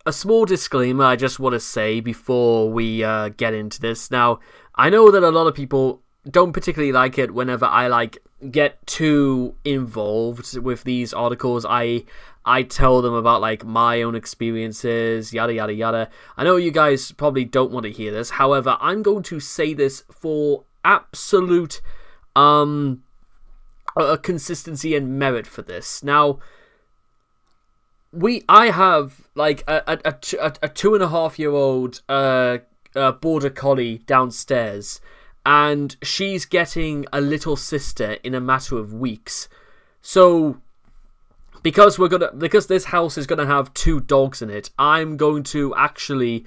a small disclaimer I just want to say before we get into this. Now, I know that a lot of people don't particularly like it whenever I get too involved with these articles. I tell them about my own experiences, yada yada yada. I know you guys probably don't want to hear this. However, I'm going to say this for absolute a consistency and merit for this. Now, I have a 2.5-year-old border collie downstairs, and she's getting a little sister in a matter of weeks. So because this house is gonna have 2 dogs in it, I'm going to actually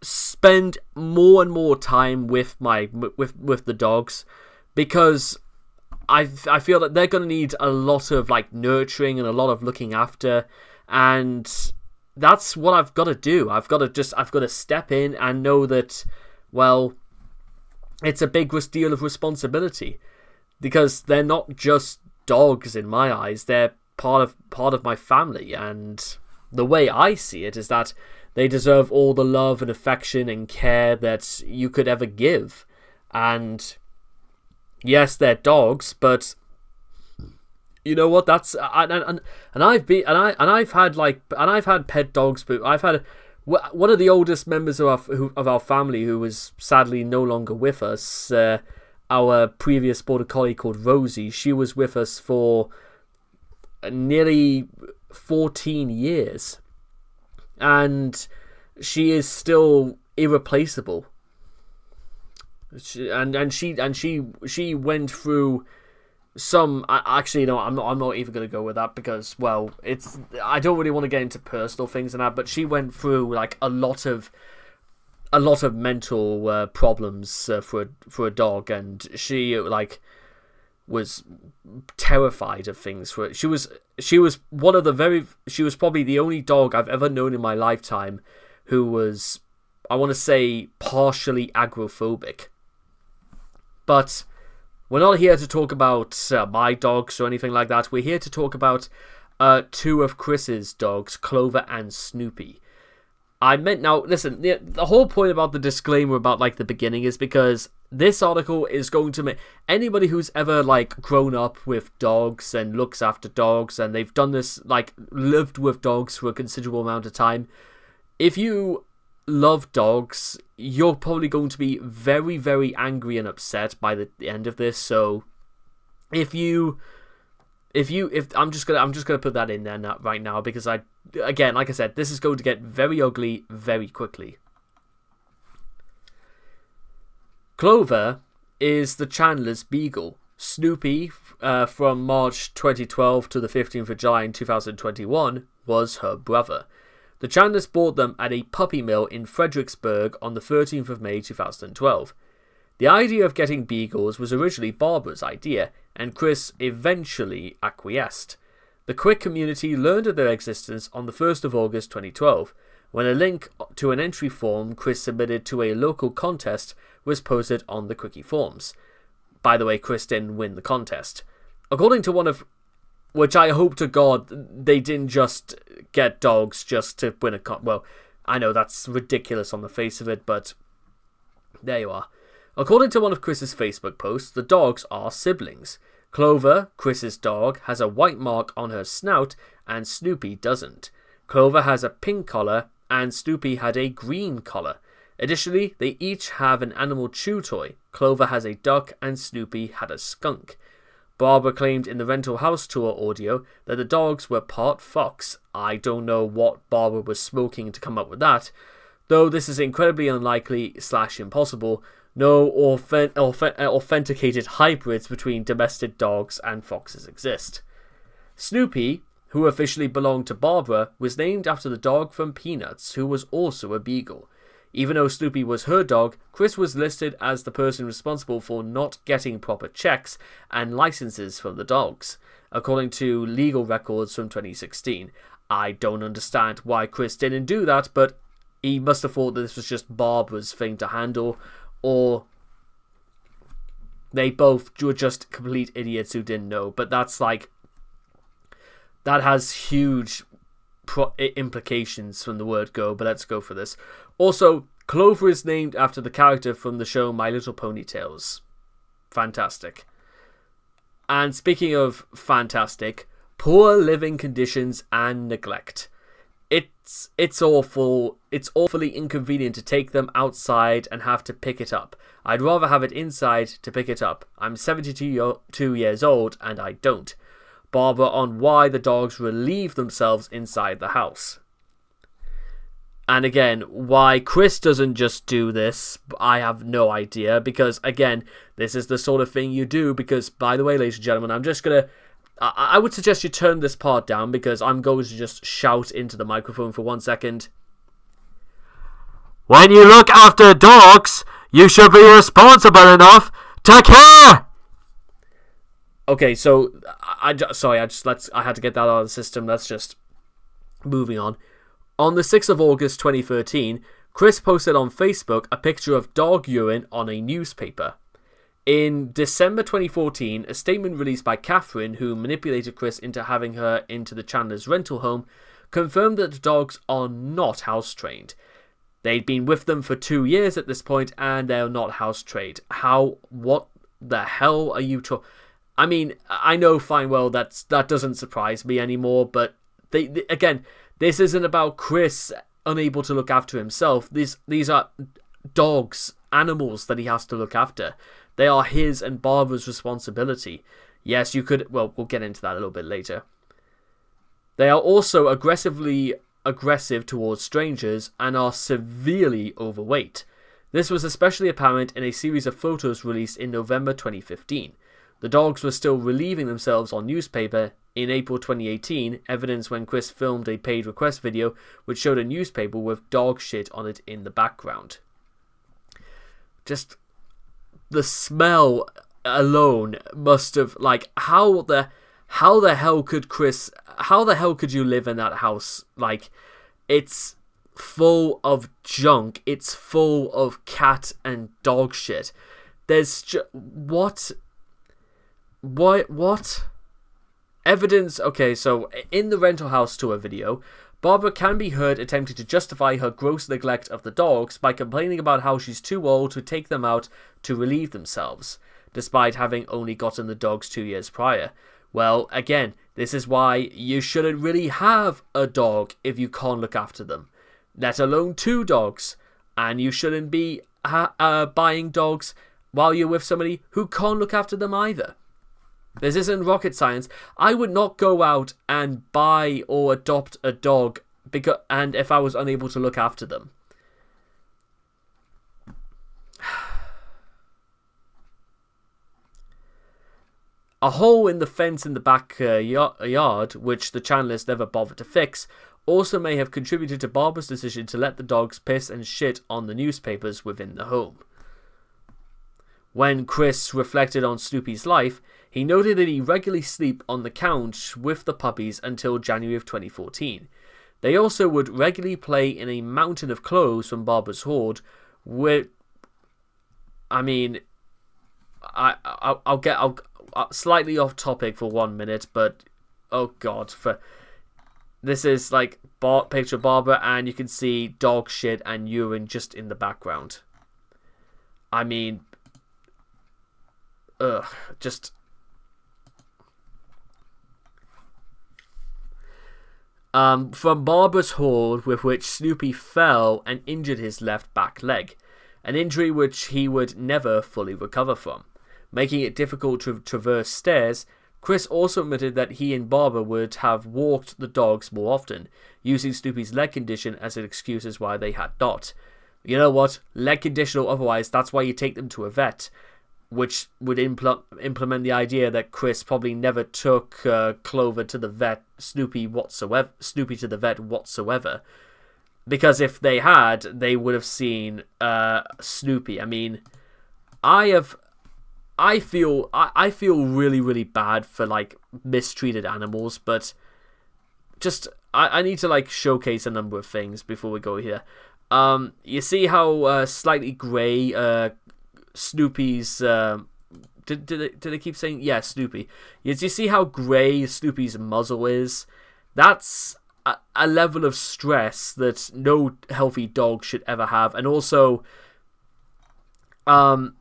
spend more and more time with the dogs, because I feel that they're gonna need a lot of nurturing and a lot of looking after, and that's what I've got to do. I've got to step in and know that, well, it's a big deal of responsibility, because they're not just dogs in my eyes. They're part of my family, and the way I see it is that they deserve all the love and affection and care that you could ever give. And yes, they're dogs, but you know what? That's and I've had pet dogs, but I've had one of the oldest members of our family, who was sadly no longer with us. Our previous border collie called Rosie. She was with us for nearly 14 years, and she is still irreplaceable. She went through some. Actually, no, I'm not even going to go with that, because, well, I don't really want to get into personal things and that. But she went through a lot of mental problems for a dog, and she was terrified of things. She was probably the only dog I've ever known in my lifetime who was, I want to say, partially agoraphobic. But we're not here to talk about my dogs or anything like that. We're here to talk about 2 of Chris's dogs, Clover and Snoopy. Now, listen, the whole point about the disclaimer about the beginning is because this article is going to make anybody who's ever grown up with dogs and looks after dogs, and they've done this, lived with dogs for a considerable amount of time. If you love dogs, you're probably going to be very, very angry and upset by the end of this. So if I'm just gonna put that in there right now, because again, like I said, this is going to get very ugly very quickly. Clover is the Chandler's beagle. Snoopy, from March 2012 to the 15th of July in 2021, was her brother. The Chandlers bought them at a puppy mill in Fredericksburg on the 13th of May 2012. The idea of getting beagles was originally Barbara's idea, and Chris eventually acquiesced. The Quick community learned of their existence on the 1st of August 2012, when a link to an entry form Chris submitted to a local contest was posted on the Quickie forums. By the way, Chris didn't win the contest. According to one of... which I hope to God they didn't just get dogs just to win a well, I know that's ridiculous on the face of it, but there you are. According to one of Chris's Facebook posts, the dogs are siblings. Clover, Chris's dog, has a white mark on her snout, and Snoopy doesn't. Clover has a pink collar, and Snoopy had a green collar. Additionally, they each have an animal chew toy. Clover has a duck, and Snoopy had a skunk. Barbara claimed in the rental house tour audio that the dogs were part fox. I don't know what Barbara was smoking to come up with that, though this is incredibly unlikely / impossible. No authenticated hybrids between domestic dogs and foxes exist. Snoopy, who officially belonged to Barbara, was named after the dog from Peanuts, who was also a beagle. Even though Snoopy was her dog, Chris was listed as the person responsible for not getting proper checks and licenses from the dogs, according to legal records from 2016. I don't understand why Chris didn't do that, but he must have thought that this was just Barbara's thing to handle, or they both were just complete idiots who didn't know. But that's that has huge implications from the word go, but let's go for this. Also, Clover is named after the character from the show My Little Pony Tales. Fantastic. And speaking of fantastic, poor living conditions and neglect. It's awful. It's awfully inconvenient to take them outside and have to pick it up. I'd rather have it inside to pick it up. I'm 72 years old and I don't. Barbara on why the dogs relieve themselves inside the house. And again, why Chris doesn't just do this, I have no idea. Because again, this is the sort of thing you do. Because, by the way, ladies and gentlemen, I'm just going to... I would suggest you turn this part down because I'm going to just shout into the microphone for 1 second. When you look after dogs, you should be responsible enough to care. Okay, so I had to get that out of the system. That's just moving on. On the 6th of August 2013, Chris posted on Facebook a picture of dog urine on a newspaper. In December 2014, a statement released by Catherine, who manipulated Chris into having her into the Chandler's rental home, confirmed that the dogs are not house-trained. They'd been with them for 2 years at this point, and they're not house-trained. What the hell are you talking... I mean, I know fine well that doesn't surprise me anymore, but again, this isn't about Chris unable to look after himself. These are dogs, animals that he has to look after. They are his and Barbara's responsibility. Yes, you could... Well, we'll get into that a little bit later. They are also aggressive towards strangers and are severely overweight. This was especially apparent in a series of photos released in November 2015. The dogs were still relieving themselves on newspaper in April 2018, evidence when Chris filmed a paid request video which showed a newspaper with dog shit on it in the background. Just... the smell alone must have, like, how the hell could you live in that house? Like, it's full of junk. It's full of cat and dog shit. There's what evidence? Okay, so in the rental house tour video, Barbara can be heard attempting to justify her gross neglect of the dogs by complaining about how she's too old to take them out to relieve themselves, despite having only gotten the dogs 2 years prior. Well, again, this is why you shouldn't really have a dog if you can't look after them, let alone 2 dogs, and you shouldn't be buying dogs while you're with somebody who can't look after them either. This isn't rocket science. I would not go out and buy or adopt a dog and if I was unable to look after them. A hole in the fence in the back yard, which the Chandlers never bothered to fix, also may have contributed to Barbara's decision to let the dogs piss and shit on the newspapers within the home. When Chris reflected on Snoopy's life, he noted that he regularly slept on the couch with the puppies until January of 2014. They also would regularly play in a mountain of clothes from Barbara's hoard, I'll slightly off topic for 1 minute, but oh god, this is like picture of Barbara, and you can see dog shit and urine just in the background. I mean, just. From Barbara's hoard, with which Snoopy fell and injured his left back leg, an injury which he would never fully recover from, making it difficult to traverse stairs. Chris also admitted that he and Barbara would have walked the dogs more often, using Snoopy's leg condition as an excuse as why they had not. You know what? Leg condition or otherwise, that's why you take them to a vet, which would implement the idea that Chris probably never took Clover to the vet, Snoopy to the vet whatsoever. Because if they had, they would have seen Snoopy. I mean, I feel really, really bad for like mistreated animals, but just I need to like showcase a number of things before we go here. You see how slightly grey Snoopy's did they keep saying Snoopy? You see how grey Snoopy's muzzle is? That's a level of stress that no healthy dog should ever have. And also, whenever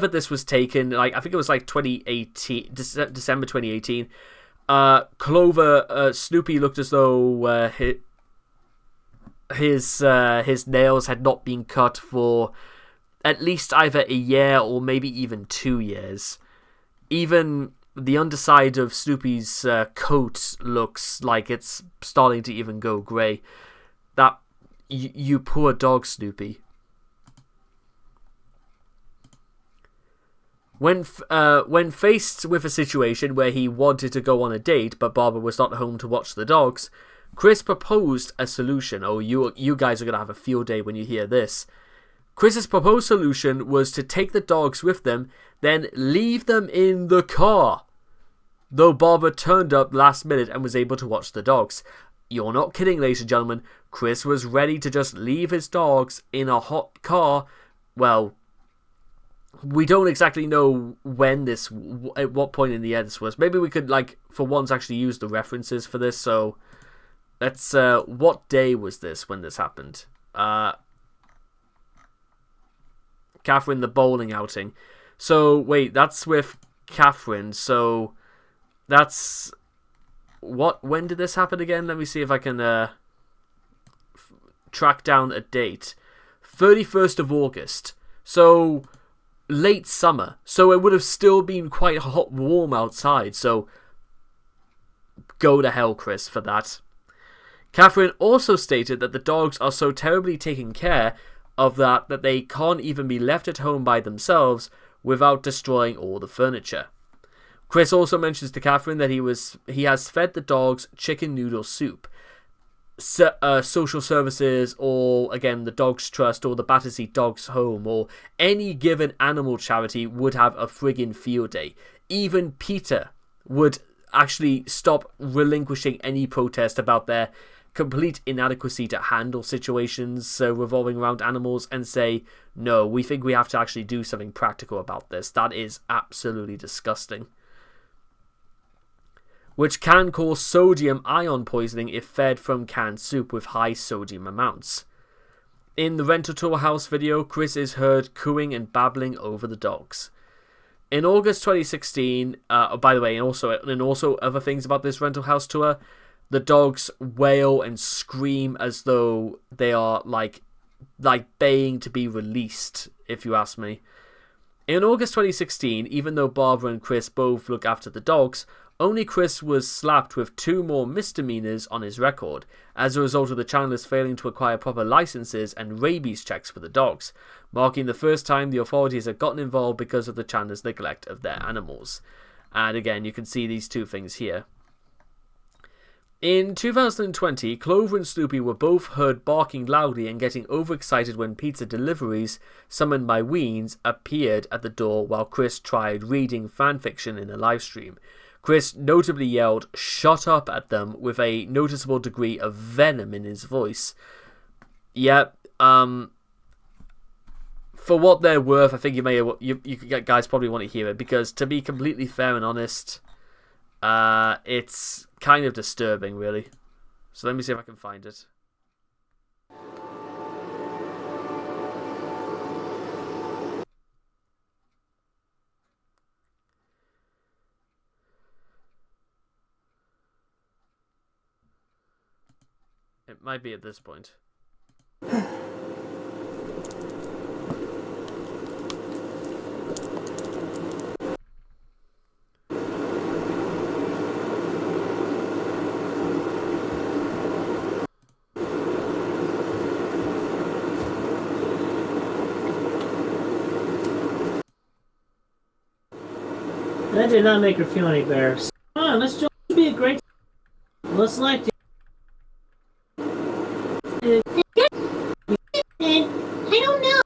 this was taken, like I think it was like 2018, December 2018. Clover, Snoopy looked as though his nails had not been cut for at least either a year or maybe even 2 years. Even the underside of Snoopy's coat looks like it's starting to even go grey. That you poor dog, Snoopy. When faced with a situation where he wanted to go on a date but Barbara was not home to watch the dogs, Chris proposed a solution. Oh, you guys are going to have a field day when you hear this. Chris's proposed solution was to take the dogs with them, then leave them in the car. Though Barbara turned up last minute and was able to watch the dogs. You're not kidding, ladies and gentlemen. Chris was ready to just leave his dogs in a hot car. Well, we don't exactly know at what point in the year this was. Maybe we could, like, for once actually use the references for this. So, let's, what day was this when this happened? Catherine, the bowling outing. So, wait, that's with Catherine. So, that's... when did this happen again? Let me see if I can track down a date. 31st of August. So, late summer. So, it would have still been quite hot, warm outside. So, go to hell, Chris, for that. Catherine also stated that the dogs are so terribly taken care of that they can't even be left at home by themselves without destroying all the furniture. Chris also mentions to Catherine that he has fed the dogs chicken noodle soup. Social services, or again the Dogs Trust, or the Battersea Dogs Home, or any given animal charity would have a friggin' field day. Even PETA would actually stop relinquishing any protest about their complete inadequacy to handle situations revolving around animals and say, no, we think we have to actually do something practical about this. That is absolutely disgusting. Which can cause sodium ion poisoning if fed from canned soup with high sodium amounts. In the rental tour house video, Chris is heard cooing and babbling over the dogs. In August 2016, by the way, and also other things about this rental house tour, the dogs wail and scream as though they are like baying to be released, if you ask me. In August 2016, even though Barbara and Chris both look after the dogs, only Chris was slapped with 2 more misdemeanors on his record, as a result of the Chandlers failing to acquire proper licenses and rabies checks for the dogs, marking the first time the authorities had gotten involved because of the Chandlers' neglect of their animals. And again, you can see these 2 things here. In 2020, Clover and Snoopy were both heard barking loudly and getting overexcited when pizza deliveries, summoned by Weens, appeared at the door while Chris tried reading fanfiction in a livestream. Chris notably yelled, "Shut up," at them with a noticeable degree of venom in his voice. Yeah, for what they're worth, I think you guys probably want to hear it, because to be completely fair and honest, it's kind of disturbing, really. So let me see if I can find it. It might be at this point. That did not make her feel any better. So, come on, let's be a great. Let's like it. I don't know.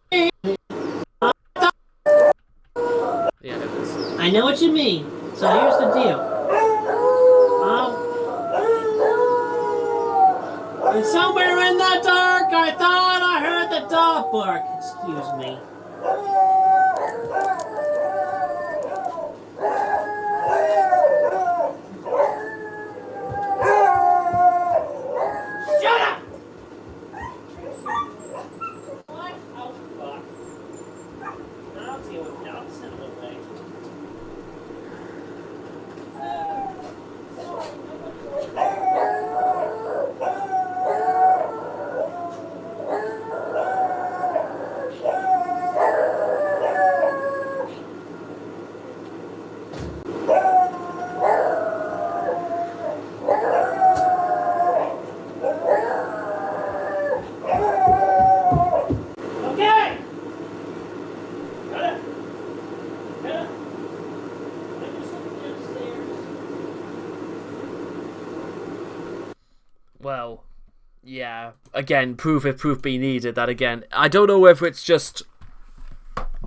Yeah, it is. I know what you mean. So here's the deal. And somewhere in the dark, I thought I heard the dog bark. Excuse me. Well, yeah. Again, proof if proof be needed that again. I don't know whether it's just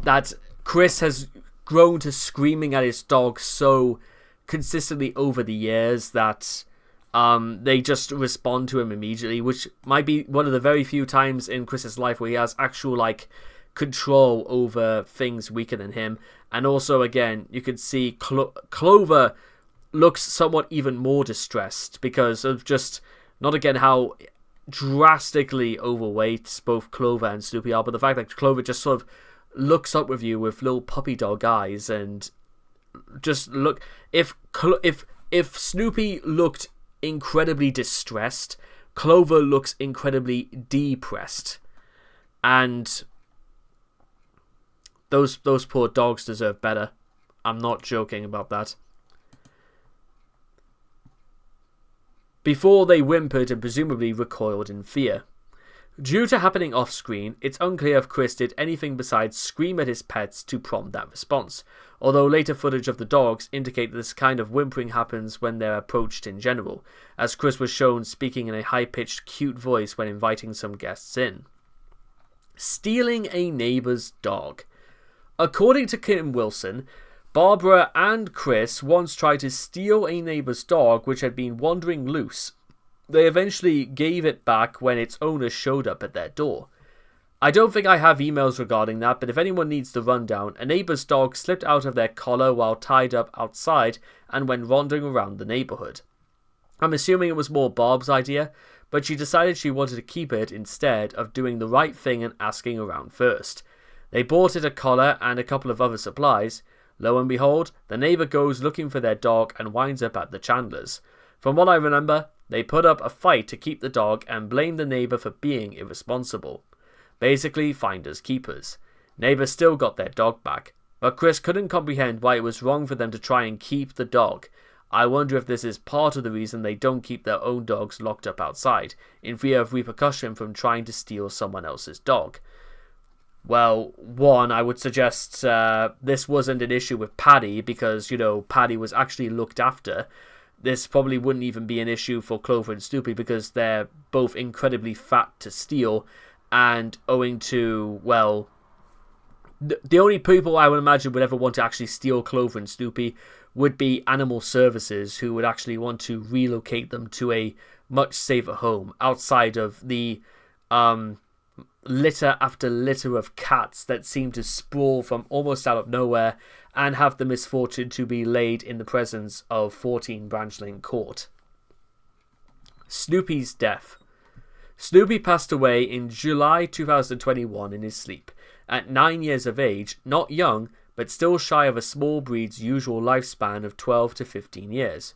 that Chris has grown to screaming at his dog so consistently over the years that they just respond to him immediately, which might be one of the very few times in Chris's life where he has actual like control over things weaker than him. And also, again, you can see Clover looks somewhat even more distressed because of just not again how drastically overweight both Clover and Snoopy are, but the fact that Clover just sort of looks up with you with little puppy dog eyes and just look. If Snoopy looked incredibly distressed, Clover looks incredibly depressed, and those poor dogs deserve better. I'm not joking about that. Before they whimpered and presumably recoiled in fear. Due to happening off-screen, it's unclear if Chris did anything besides scream at his pets to prompt that response, although later footage of the dogs indicate that this kind of whimpering happens when they're approached in general, as Chris was shown speaking in a high-pitched, cute voice when inviting some guests in. Stealing a neighbour's dog. According to Kim Wilson, Barbara and Chris once tried to steal a neighbour's dog which had been wandering loose. They eventually gave it back when its owner showed up at their door. I don't think I have emails regarding that, but if anyone needs the rundown, a neighbour's dog slipped out of their collar while tied up outside and went wandering around the neighbourhood. I'm assuming it was more Barb's idea, but she decided she wanted to keep it instead of doing the right thing and asking around first. They bought it a collar and a couple of other supplies. Lo and behold, the neighbour goes looking for their dog and winds up at the Chandlers. From what I remember, they put up a fight to keep the dog and blamed the neighbour for being irresponsible. Basically, finders keepers. Neighbour still got their dog back, but Chris couldn't comprehend why it was wrong for them to try and keep the dog. I wonder if this is part of the reason they don't keep their own dogs locked up outside, in fear of repercussion from trying to steal someone else's dog. Well, one, I would suggest this wasn't an issue with Paddy because, Paddy was actually looked after. This probably wouldn't even be an issue for Clover and Snoopy because they're both incredibly fat to steal, and owing to, well, the only people I would imagine would ever want to actually steal Clover and Snoopy would be animal services who would actually want to relocate them to a much safer home outside of the litter after litter of cats that seem to sprawl from almost out of nowhere and have the misfortune to be laid in the presence of 14 Branch Lane Court. Snoopy's death. Snoopy passed away in July 2021 in his sleep, at 9 years of age, not young, but still shy of a small breed's usual lifespan of 12 to 15 years.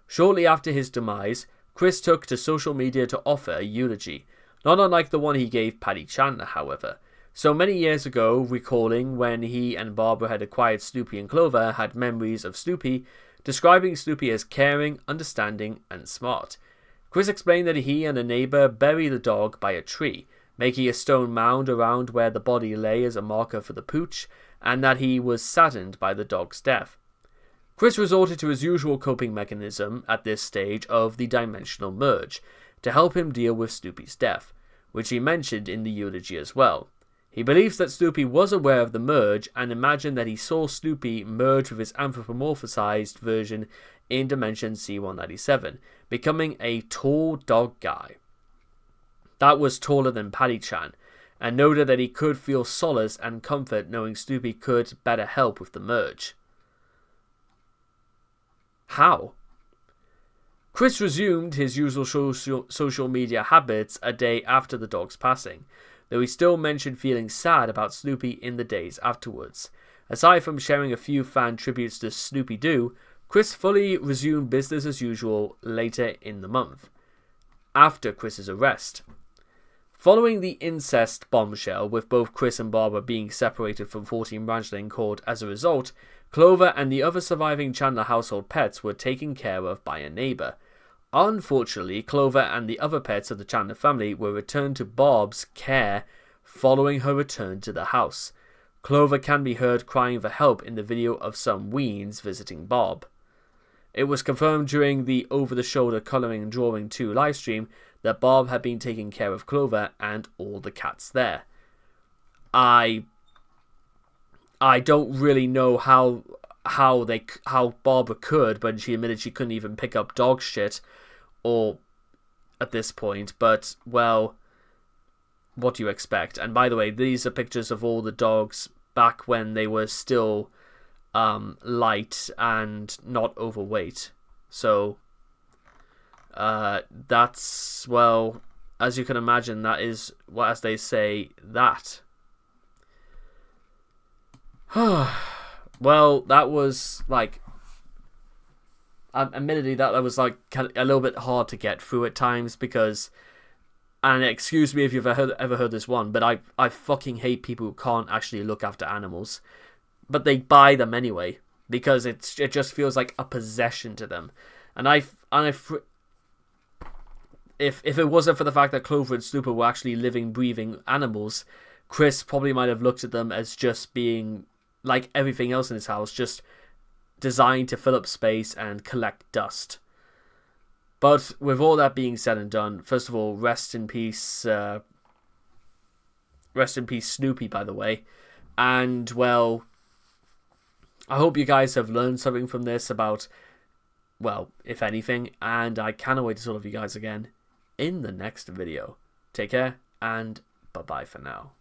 Shortly after his demise, Chris took to social media to offer a eulogy, not unlike the one he gave Paddy Chandler, however. So many years ago, recalling when he and Barbara had acquired Snoopy and Clover, had memories of Snoopy, describing Snoopy as caring, understanding, and smart. Chris explained that he and a neighbour buried the dog by a tree, making a stone mound around where the body lay as a marker for the pooch, and that he was saddened by the dog's death. Chris resorted to his usual coping mechanism at this stage of the dimensional merge, to help him deal with Snoopy's death, which he mentioned in the eulogy as well. He believes that Snoopy was aware of the merge and imagined that he saw Snoopy merge with his anthropomorphized version in Dimension C197, becoming a tall dog guy. That was taller than Paddy Chan, and noted that he could feel solace and comfort knowing Snoopy could better help with the merge. How? Chris resumed his usual social media habits a day after the dog's passing, though he still mentioned feeling sad about Snoopy in the days afterwards. Aside from sharing a few fan tributes to Snoopy Doo, Chris fully resumed business as usual later in the month, after Chris's arrest. Following the incest bombshell, with both Chris and Barbara being separated from 14 Branch Lane Court as a result, Clover and the other surviving Chandler household pets were taken care of by a neighbour. Unfortunately, Clover and the other pets of the Chandler family were returned to Bob's care following her return to the house. Clover can be heard crying for help in the video of some weens visiting Bob. It was confirmed during the over-the-shoulder Colouring and Drawing 2 livestream that Bob had been taking care of Clover and all the cats there. I don't really know how Barbara could, but she admitted she couldn't even pick up dog shit or at this point, but well, what do you expect? And by the way, these are pictures of all the dogs back when they were still light and not overweight. So that's, well, as you can imagine, that is, well, as they say, that. Well, that was like, admittedly, that was like a little bit hard to get through at times because, and excuse me if you've ever heard this one, but I fucking hate people who can't actually look after animals, but they buy them anyway because it just feels like a possession to them, if it wasn't for the fact that Clover and Snoopy were actually living, breathing animals, Chris probably might have looked at them as just being like everything else in his house, just designed to fill up space and collect dust. But with all that being said and done, first of all, rest in peace, Snoopy, by the way. And, well, I hope you guys have learned something from this about, well, if anything, and I cannot wait to talk to you guys again in the next video. Take care, and bye-bye for now.